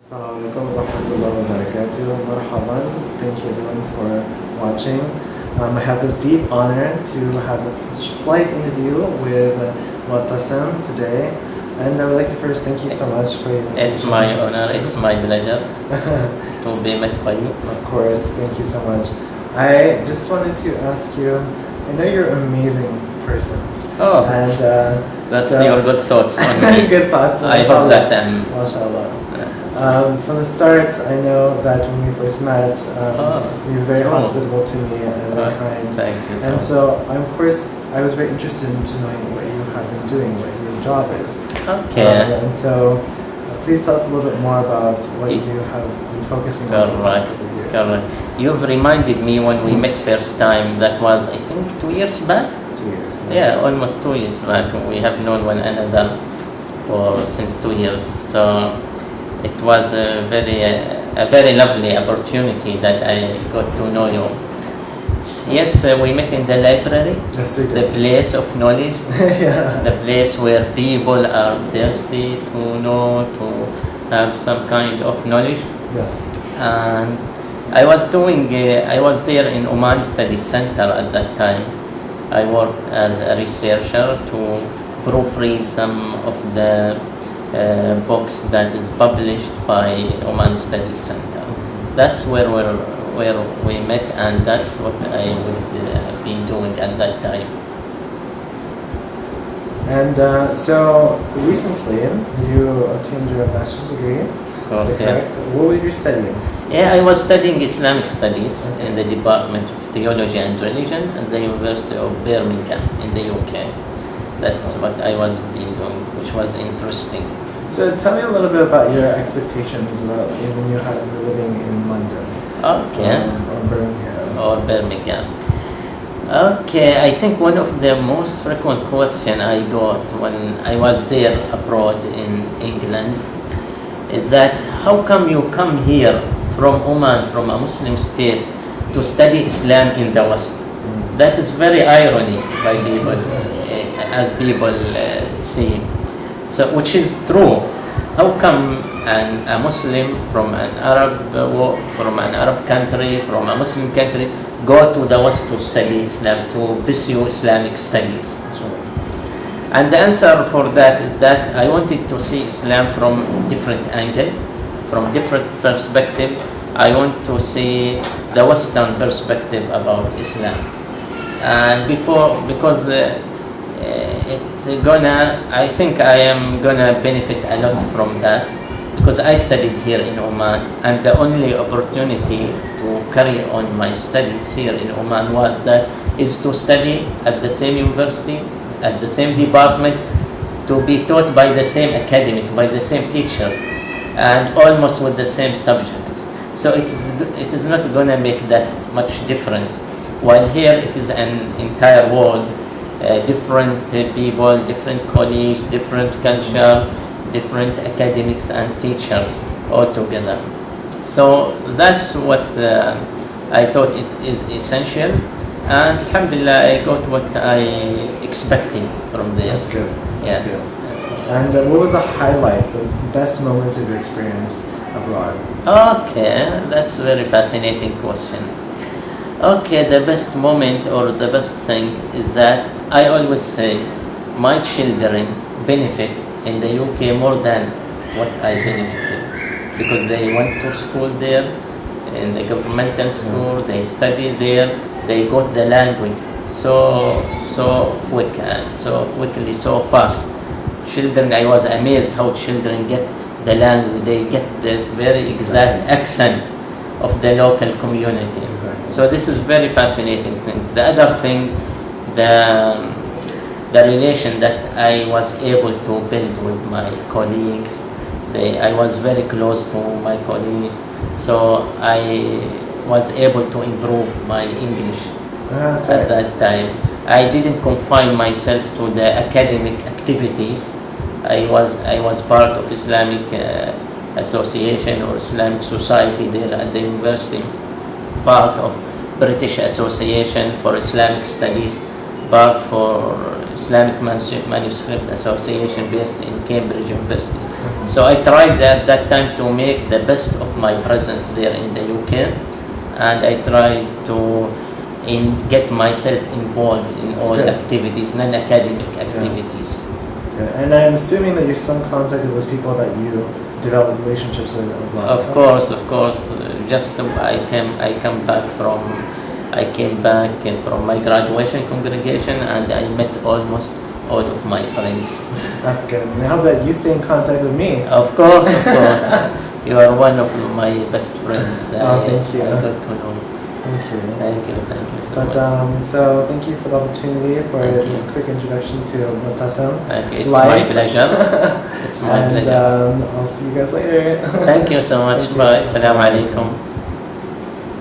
Assalamualaikum warahmatullahi wabarakatuh. Marhaban. Thank you everyone for watching. I have the deep honor to have a flight interview with Muatasim today. And I would like to first thank you so much for your It's my honor, it's my pleasure to be met by you. Of course, thank you so much. I just wanted to ask you, I know you're an amazing person. Oh, And that's your good thoughts on me. good thoughts. I hope that MashaAllah. From the start, I know that when we first met, you were very hospitable to me and very kind. Thank you so And much. so, of course, I was very interested in knowing what you have been doing, what your job is. Okay. And so, please tell us a little bit more about what you have been focusing on for the past couple of years. Correct. You've reminded me when we met first time, that was I think 2 years back? 2 years. Yeah, almost 2 years back. We have known one another since 2 years. So it was a very lovely opportunity that I got to know you. Yes, we met in the library, Yes, we the did. place of knowledge, Yeah. the place where people are thirsty to know, to have some kind of knowledge. Yes. And I was there in Oman Study Center at that time. I worked as a researcher to proofread some of the books that is published by Oman Study Center. That's where we met, and that's what I would have been doing at that time. And so, recently, you obtained your master's degree. Of course, Is that correct? What were you studying? Yeah, I was studying Islamic Studies in the Department of Theology and Religion at the University of Birmingham in the UK. That's what I was doing, which was interesting. So tell me a little bit about your expectations about when you were living in London. Okay. Or Birmingham. Or Birmingham. Okay, I think one of the most frequent questions I got when I was there abroad in England is that how come you come here from Oman, from a Muslim state, to study Islam in the West? That is very irony by people, as people see. So, which is true. How come a Muslim from an Arab country, from a Muslim country, go to the West to study Islam, to pursue Islamic studies? And the answer for that is that I wanted to see Islam from different angle, from different perspective. I want to see the Western perspective about Islam. And because I think I am gonna benefit a lot from that, because I studied here in Oman, and the only opportunity to carry on my studies here in Oman is to study at the same university, at the same department, to be taught by the same academic, by the same teachers, and almost with the same subjects. So it is not gonna make that much difference. While here it is an entire world, different people, different colleagues, different culture, different academics and teachers all together. So that's what I thought it is essential, and alhamdulillah I got what I expected from there. That's good. That's good. That's it. And what was the highlight, the best moments of your experience abroad? Okay, that's a very fascinating question. Okay, the best moment or the best thing is that I always say my children benefit in the UK more than what I benefited, because they went to school there, in the governmental school, they studied there, they got the language so quick and so quickly, so fast. Children, I was amazed how children get the language, they get the very exact accent of the local community. Exactly. So this is very fascinating thing. The other thing, the relation that I was able to build with my colleagues, I was very close to my colleagues, so I was able to improve my English at that time. I didn't confine myself to the academic activities. I was part of Islamic Association or Islamic Society there at the university, part of British Association for Islamic Studies, part for Islamic Manuscript Association based in Cambridge University. So I tried at that time to make the best of my presence there in the UK, and I tried to get myself involved in all good. activities, non-academic activities. That's good. And I'm assuming that you're some contact with those people that you develop relationships with abroad. Of course. Just I came back from my graduation congregation, and I met almost all of my friends. That's good. And how about you stay in contact with me? Of course. You are one of my best friends. Thank you. I got to know. Thank you. Thank you so much. So thank you for the opportunity for Thank this quick introduction to Muatasim. It's my pleasure. It's my pleasure. I'll see you guys later. Thank you so much. Thank you. Bye. Assalamu alaikum.